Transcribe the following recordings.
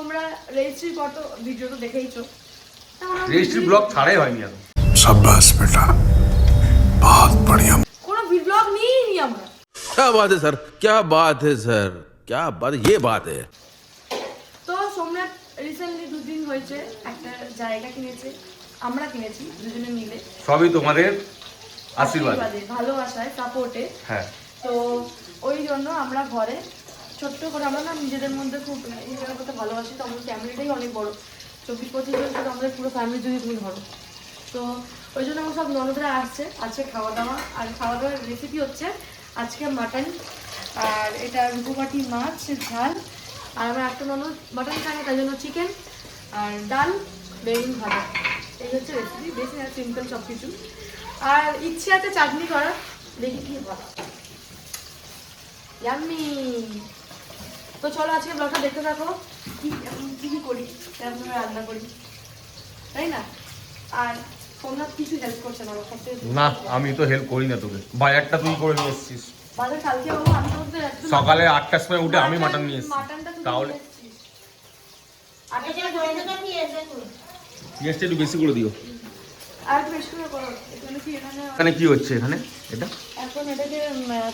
তোমরা রেজিস্ট্রি কত ভিডিও তো দেখেইছো, রেজিস্ট্রি ব্লগ ছাড়াই হয়নি এখন। शाबाश बेटा बहुत बढ़िया। কোনো ব্লগ নিইনি আমরা। क्या बात है सर, क्या बात है सर, क्या बात, ये बात है। তো সোমনাথ রিসেন্টলি 2 দিন হয়েছে একটা জায়গা কিনেছে, আমরা কিনেছি দুজনে মিলে, সবই তোমাদের আশীর্বাদ, ভালোবাসায়, সাপোর্টে। হ্যাঁ, তো ওই জন্য আমরা ঘরে ছোট্ট করে, আমরা না নিজেদের মধ্যে খুব এনজয় করতে ভালোবাসি, তো আমাদের ফ্যামিলিটাই অনেক বড়, 24-25 জন শুধু আমাদের পুরো ফ্যামিলি যদি তুমি ধরো। তো ওই জন্য আমার সব ননদরা আসছে আজকে খাওয়া দাওয়া, আর খাওয়া দাওয়ার রেসিপি হচ্ছে আজকে মাটন, আর এটা রূপবাটি মাছ ঝাল, আর আমার একটা ননদ মাটন খায় তাই জন্য চিকেন, আর ডাল, বেগুন ভাজা, এই হচ্ছে রেসিপি, বেশি না, সিম্পল সব কিছু। আর ইচ্ছে আছে চাটনি করার, দেখি কি হয়। ইয়াম্মি। তো চলো আজকে ব্লগটা দেখতে থাকো, কি এখন কি করি, কেমন রান্না করি, তাই না? আর তোমরা কিছু হেল্প করছে না আমার সাথে? না আমি তো হেল্প করি না তোকে, বাজারটা তুই করে নিয়ে এসেছিস। বাজার কালকে বাবু আমি তো সকালে 8টার সময় উঠে আমি মাটন নিয়ে এসেছি, মাটনটা তুই তাহলে পেঁয়াজটা একটু বেশি করে দিও। আর একটু বেশি করে করো। এখানে কি এখানে কি হচ্ছে এখানে এটা? এখন এটাকে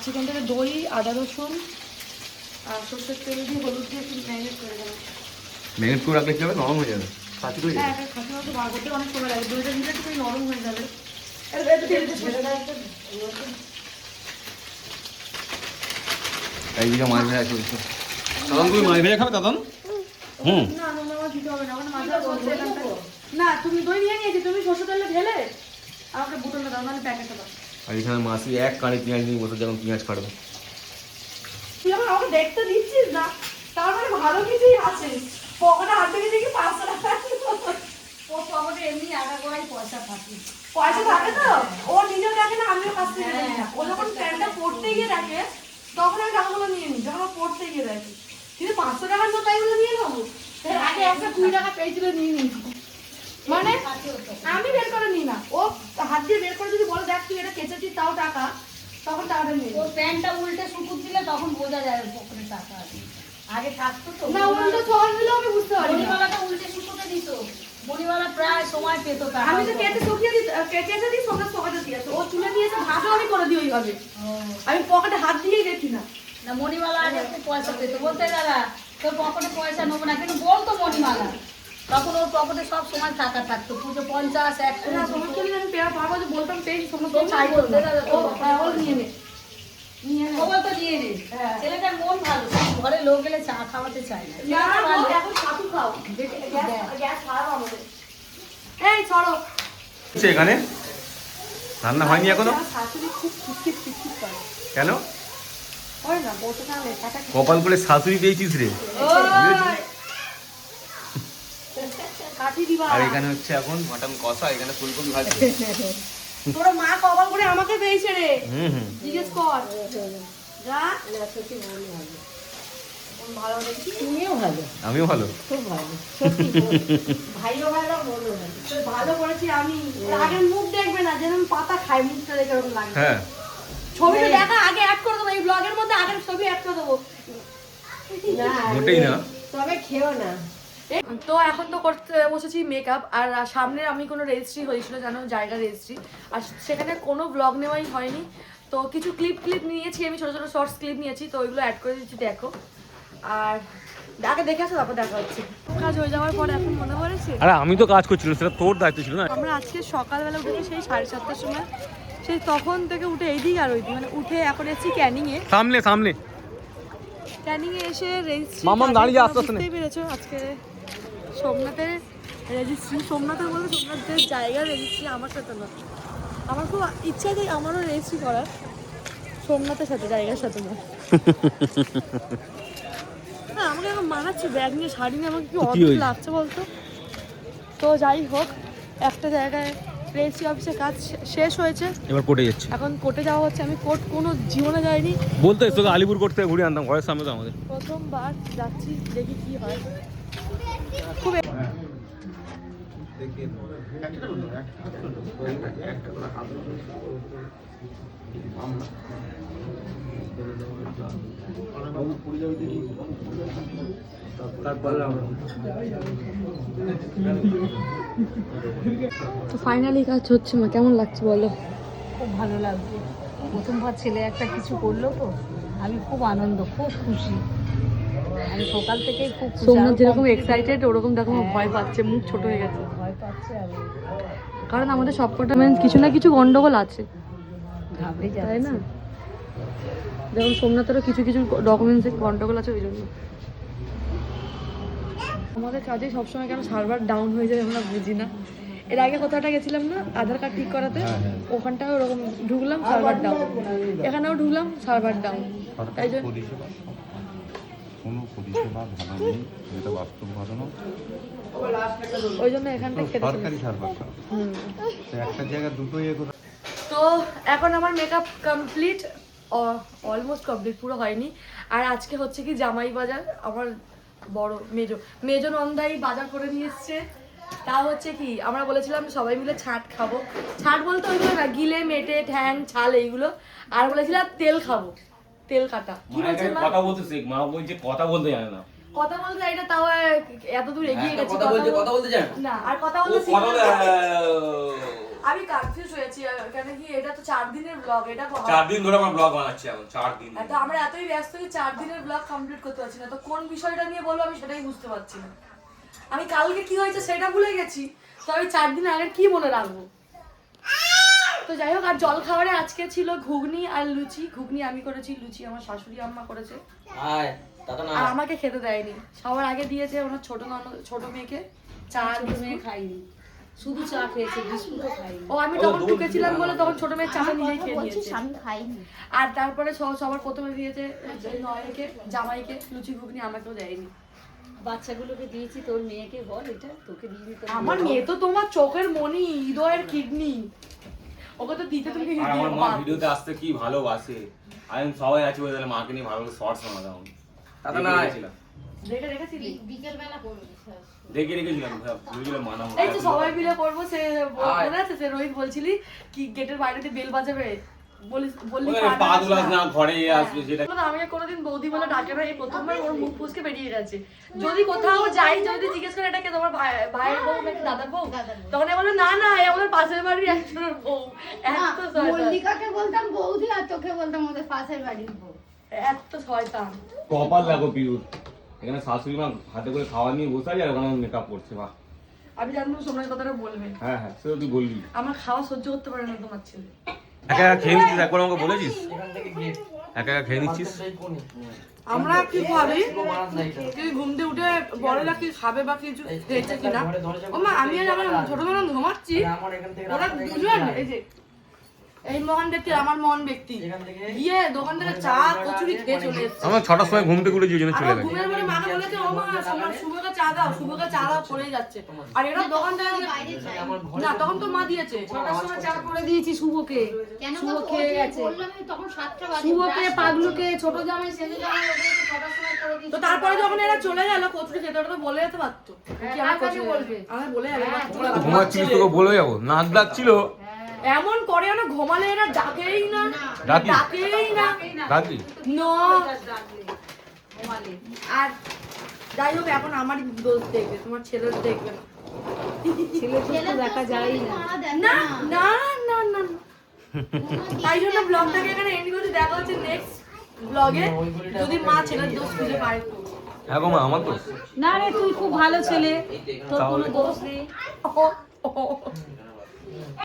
চিকেনটাকে দই, আদা রসুন আর সরষের তেল দিয়ে হলুদ দিয়ে একটু ম্যারিনেট করে দেবো। ম্যারিনেট করে রাখলে কি হবে, নরম হয়ে যাবে, কাঁচি হয়ে হ্যাঁ, যাবে। এটা খাসি মাংস বার করতে অনেক সময় লাগে, দইটা দিলে একটু নরম হয়ে যাবে। এইদিকে মাছ ভেজা চলছে। দাদন তুমি মাছ ভেজা খাবে দাদন? হুম, না না না, আমার দিতে হবে না, আমার মাথা বলছে এখানটা। না তুমি দই নিয়ে নিয়েছি, তুমি সরষের তেলে ঢেলে আমাকে বোতলটা দাও, নাহলে প্যাকেটটা দাও। আর এখানে মাসি এক কাঁড়ি পেঁয়াজ নিয়ে বসে যখন পেঁয়াজ কাটবে। তুই আমার আমাকে দেখতে দিচ্ছিস না, তার মানে ভালো কিছুই আছে। পকেটে হাত থেকে দেখি 500 টাকা, ও পকেটে এমনি আগা করাই পয়সা থাকে। পয়সা থাকে তো, ও নিজেও দেখে না, আমিও কাছ থেকে দেখি না। ও যখন প্যান্টটা পড়তে গিয়ে দেখে তখন আমি টাকাগুলো নিয়ে নিই, যখন ও পড়তে গিয়ে দেখি। কিন্তু 500 টাকার নোট এগুলো নিয়ে নেবো, এর আগে 120 টাকা পেয়েছিল নিয়ে নিয়েছি। মানে আমি বের করে নিই না, ও হাত দিয়ে বের করে যদি বলে দেখ তুই এটা কেচেছিস তাও টাকা, তখন টাকাটা নিয়ে ওর প্যান্টটা উল্টে শুকুর দিলে তখন বোঝা যায় পকেটে টাকা আছে। আগে থাকতো তো না, উল্টো সহজ দিলেও আমি বুঝতে পারি না। মণিমালাটা উল্টে শুকুতে দিত, মণিমালা প্রায় সময় পেতো টাকা। আমি তো কেটে শুকিয়ে দিই, কেটে দিই, সঙ্গে পকেটে দিয়েছে, ও তুলে নিয়েছে, ভাতও আমি করে দিই ওইভাবে, আমি পকেটে হাত দিয়েই দেখি না। না মণিমালা আগে খুব পয়সা পেতো, বলতে দাদা তোর পকেটে পয়সা নেবো না, কিন্তু বলতো মণিমালা, তখন ওর পকেটে সব সময় টাকা থাকতো, পুজো 50, 100 না, সমস্ত দিন আমি পারবো যে বলতাম পেয়েছি, সমস্ত তোমার চাইতো বলতে না। দাদা, ও ও নিয়ে নে, নিয়ে নে। ও বলতো দিয়ে নে। হ্যাঁ। ছেলেটার মন ভালো, ঘরে লোক গেলে চা খাওয়াতে চায় না। না, ছেলেটা ও ভালো। এখন ছাতু খাও, গ্যাস খাওয়াবো আমাদের। এই ছড়ো। এখানে রান্না হয়নি এখনো? আমার শাশুড়ি খুব খিটখিট খিটখিট করে। কেন? হয় না, বসে থাকলে টাকা কপাল করে শাশুড়ি পেয়েছিস রে। কাঠি দিবা। আর এখানে হচ্ছে এখন মাটন কষা, এখানে ফুলকপি ভাজি। তোর মা কপাল করে আমাকে পেয়েছে রে, হুম, জিজ্ঞেস কর। যা ভালো দেখি, তুমিও ভালো, আমিও ভালো। খুব ভালো। ভাইও ভালো, বোনও ভালো। ভালো করেছি আমি। আগে মুখ দেখবে না, যেরকম পাতা খাই, মুখটা দেখে এরকম লাগে। হ্যাঁ, ছবিটা দেখা আগে অ্যাড করে দেবো, এই ব্লগের মধ্যে আগের ছবি অ্যাড করে দেবো। মোটেই না। তবে খেও না। তো এখন তো করতে বসেছি মেকআপ, আর সামনে আমি কোনো রেজিস্ট্রি হয়েছিল, জানো, জায়গা রেজিস্ট্রি, আর সেখানে কোনো ব্লগ নেওয়াই হয়নি। তো কিছু ক্লিপ নিয়েছি আমি, ছোটো ছোটো শর্টস ক্লিপ নিয়েছি, তো ওইগুলো অ্যাড করে দিচ্ছি, দেখো। আর আগে দেখে আসো, তারপর দেখা হচ্ছে। কাজ হয়ে যাওয়ার পরে এখন মনে পড়েছে আরে আমি তো কাজ করছিলাম, সেটা তোর দায়িত্ব ছিল না। আমরা আজকে সকালবেলা উঠেছি সেই 7:30টার সময়, সেই তখন থেকে উঠে এইদিক আর ওইদিক, মানে উঠে এখন এসেছি ক্যানিংয়ে। সামনে ক্যানিংয়ে এসে রেজিস্ট্রি মামাম দাঁড়িয়ে যা, আস্তে আস্তে নে। বুঝতেই পেরেছো আজকে সোমনাথের রেজিস্ট্রি, সোমনাথের বলে সোমনাথের জায়গার রেজিস্ট্রি, আমার সাথে না। আমার খুব ইচ্ছা আছে আমারও রেজিস্ট্রি করার, সোমনাথের সাথে, জায়গার সাথে না। না, আমাকে এখন মানাচ্ছে, ব্যাগ নিয়ে শাড়ি নিয়ে আমাকে কি অদ্ভুত লাগছে বলতো। তো যাই হোক, একটা জায়গায় রেজিস্ট্রি অফিসের কাজ শেষ হয়েছে, এবার কোর্টে যাচ্ছি। এখন কোর্টে যাওয়া হচ্ছে। আমি কোর্ট কোনো জীবনে যাইনি, বলতে তোকে আলিপুর কোর্ট থেকে ঘুরে আনতাম, ঘরের সামনে তো আমাদের। প্রথমবার যাচ্ছি, দেখি কি হয়। খুব তো ফাইনালি কাজ হচ্ছে মা, কেমন লাগছে বলো? খুব ভালো লাগছে, প্রথমবার ছেলে একটা কিছু করলো তো, আমি খুব আনন্দ, খুব খুশি। আমি সকাল থেকেই খুব খুশি। সোমনাথ যেরকম এক্সাইটেড ওরকম দেখো ভয় পাচ্ছে, মুখ ছোট হয়ে গেছে। ভয় পাচ্ছে, আমি কারণ আমাদের সবকটা মেন কিছু না কিছু গন্ডগোল আছে, ঘাবড়ে তাই যাই না? না। যেমন সোমনাথেরও কিছু কিছু ডকুমেন্টসের গন্ডগোল আছে, ওই জন্য আমাদের কাজে সবসময় কেন সার্ভার ডাউন হয়ে যায় আমরা বুঝি না। এর আগে কোথাওটা গেছিলাম না আধার কার্ড ঠিক করাতে, ওখানটাও ওরকম ঢুকলাম সার্ভার ডাউন, এখানেও ঢুকলাম সার্ভার ডাউন। তাই জন্য কোনো পরিষেবা ভালো নেই, যেটা বাস্তব ঘটনা। ওই জন্য এখানটা খেতে সরকারি সার্ভারটা তো একটা জায়গায় দুটোই এগোতে। তো এখন আমার মেকআপ কমপ্লিট, অলমোস্ট কমপ্লিট, পুরো হয়নি। আর আজকে হচ্ছে কি জামাই বাজার, আমার বড় মেজো নন্দাই বাজার করে নিয়ে এসছে। তা হচ্ছে কি আমরা বলেছিলাম সবাই মিলে ছাট খাবো, ছাট বলতে ওইগুলো না, গিলে মেটে ঠ্যাং ছাল এইগুলো। আর বলেছিলাম তেল খাবো, তেল কাটা। কি বলছে মা? কথা বলতে শিখ, মা বলছে কথা বলতে জানে না। কথা বলতে এটা তাও এত দূর এগিয়ে গেছি, কথা বলতে জানে না। আর কথা বলতে আমি কনফিউজ হয়েছি, কেন কি এটা তো 4 দিনের ব্লগ, এটা 4 দিন ধরে আমরা ব্লগ বানাচ্ছি এখন 4 দিন। তো আমরা এতই ব্যস্ত যে 4 দিনের ব্লগ কমপ্লিট করতে পারছি না। তো কোন বিষয়টা নিয়ে বলবো আমি সেটাই বুঝতে পারছি না। আমি কালকে কি হয়েছে সেটা ভুলে গেছি, তো আমি 4 দিন আগে কি মনে রাখবো। তো যাই হোক, আর জল খাবারে আজকে ছিল ঘুগনি আর লুচি। ঘুগনি আমি করেছি, লুচি আমার শাশুড়ি আম্মা করেছে। আর আমাকে খেতে দেয়নি, সবার আগে দিয়েছে ওনার ছোট মেয়েকে চা। ছোট মেয়ে খাইনি, শুধু চা খেয়েছে, বিস্কুটও খাইনি। ও আমি তখন ঢুকেছিলাম বলে তখন ছোট মেয়ের চাটা নিজেই খেয়ে নিয়েছে। আমি খাইনি। আর তারপরে সবার প্রথমে দিয়েছে নয়কে, জামাইকে লুচি ঘুগনি, আমাকেও দেয়নি। বাচ্চাগুলোকে দিয়েছি, তোর মেয়েকে বল এটা তোকে দিয়ে দিতে। আমার মেয়ে তো তোমার চোখের মনি, হৃদয়ের কিডনি, ওকে তো দিতে তুমি আর আমার মা ভিডিওতে আসতে কি ভালোবাসে। আমি সবাই আছি বলে তাহলে মাকে নিয়ে ভালো করে শর্টস বানাতাম। দাদা না রেখেছিলাম, দেখে রেখেছিলি? বিকেল বেলা করবি। দেখে রেখেছিলাম, ভেবেছিলাম মানাবো। এই তো সবাই মিলে করবো, সে মনে আছে সে রোহিত বলছিলি কি গেটের বাইরেতে বেল বাজাবে, বললি পা দুলাস না ঘরে আসবে যেটা। আমাকে কোনোদিন বৌদি বলে ডাকে না, এই প্রথমবার ওর মুখ ফুসকে বেরিয়ে গেছে। যদি কোথাও যাই, যদি জিজ্ঞেস করে এটাকে তোমার ভাইয়ের বউ নাকি দাদার বউ, তখন বলে না না এই আমাদের পাশের বাড়ির একজনের বউ। এত মল্লিকাকে বলতাম বৌদি আর তোকে বলতাম ওদের পাশের বাড়ির বউ। এত শয়তান। কপাল লাগো পিউর, এখানে শাশুড়ি মা হাতে করে খাওয়া নিয়ে বসে আছে আর ওখানে মেকআপ করছে। বাহ, আমি জানতাম সোমনাথ কথাটা বলবে। হ্যাঁ হ্যাঁ, সেটা তুই বলবি। আমার খাওয়া সহ্য করতে পারে না তোমার ছেলে। একা একা খেয়ে নিচ্ছিস, একবার আমাকে বলেছিস একা একা খেয়ে নিচ্ছিস। আমরা কি ভাবি কি ঘুম দিয়ে উঠে বড়রা কি খাবে বা কিছু খেয়েছে কিনা। ও মা, আমি আর আমার ছোট ননদ ঘুমাচ্ছি, ওরা দুজন এই যে এই মহান ব্যক্তি, আমার মহান ব্যক্তি গিয়ে দোকান থেকে চা কচুরি খেয়ে চলে এসেছে। আমার 6টার সময় ঘুম থেকে উঠে ওই জন্য চলে আমার গেছে। ঘুমের পরে মাকে বলেছে ও মা সোমবার শুভকে চা দাও, শুভকে চা দাও করেই যাচ্ছে। আর এরা দোকান থেকে না, তখন তো মা দিয়েছে 6টার সময় চা করে দিয়েছি শুভকে। কেন শুভ খেয়ে গেছে, বললাম আমি তখন 7টা বাজে। শুভকে, পাগলুকে, ছোট জামাই, সেজো জামাই, ওদেরকে 6টার সময় করে দিয়েছি। তো তারপরে যখন এরা চলে গেল কচুরি খেতে, ওটা তো বলে যেতে পারতো কি আমার কচুরি বলবে, আমি বলে যাবে। ঘুমাচ্ছিস তোকে বলে যাবো, নাক ডাকছিল। এমন করে না, ঘুমালে এরা ডাকেই না, ডাকেই না, ডাকলি নো। আর যাই হোক, এখন আমারই দোষ দেখবে, তোমার ছেলের দেখবে না। ছেলে দেখা যায় না। না না না না, তাই জন্য ব্লগটাকে এখানে এন্ড করে দেখা হচ্ছে নেক্সট ব্লগে, যদি মা ছেলের দোষ খুঁজে পায় তো। হ্যাঁ গো মা, আমার তো না রে, তুই খুব ভালো ছেলে, তোর কোনো দোষ নেই। ও